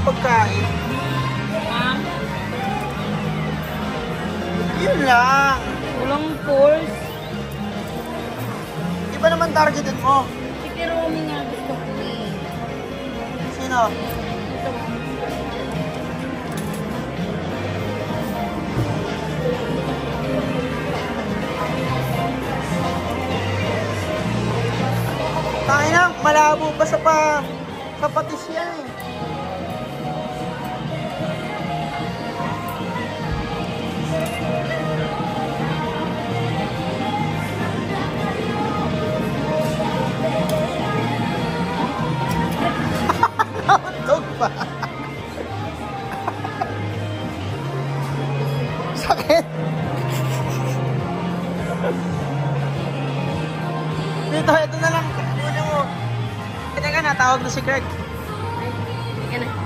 pagkain. Ha? Yun lang. Walang force. Di ba naman targeted mo? Si Kiromi nga gusto ko eh. Sino? Ito. Tayo na, malabo pa sa patis yan eh. Nakatog pa. Sakit. Dito, ito na lang. Kunin mo. Teka na, tawag na si Kurt. Sige na.